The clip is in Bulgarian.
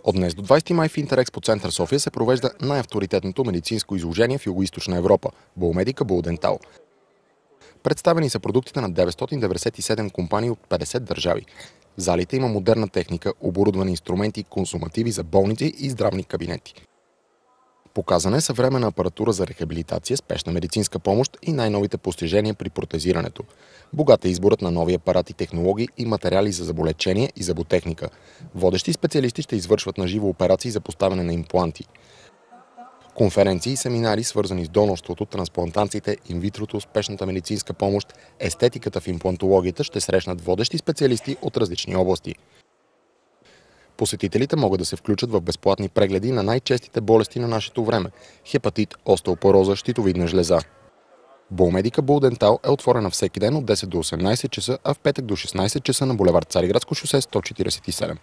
От днес до 20 май в Интерекспо център София се провежда най-авторитетното медицинско изложение в Югоизточна Европа – Булмедика Булдентал. Представени са продуктите на 997 компании от 50 държави. В залите има модерна техника, оборудвани инструменти, консумативи за болници и здравни кабинети. Показана е съвременна апаратура за рехабилитация, спешна медицинска помощ и най-новите постижения при протезирането. Богат е изборът на нови апарати, технологии и материали за зъболечение и зъботехника. Водещи специалисти ще извършват на живо операции за поставяне на импланти. Конференции и семинари, свързани с донорството, трансплантациите, инвитрото, спешната медицинска помощ, естетиката в имплантологията, ще срещнат водещи специалисти от различни области. Посетителите могат да се включат в безплатни прегледи на най-честите болести на нашето време – хепатит, остеопороза, щитовидна жлеза. Булмедика Булдентал е отворена всеки ден от 10 до 18 часа, а в петък до 16 часа на булевард Цариградско шосе 147.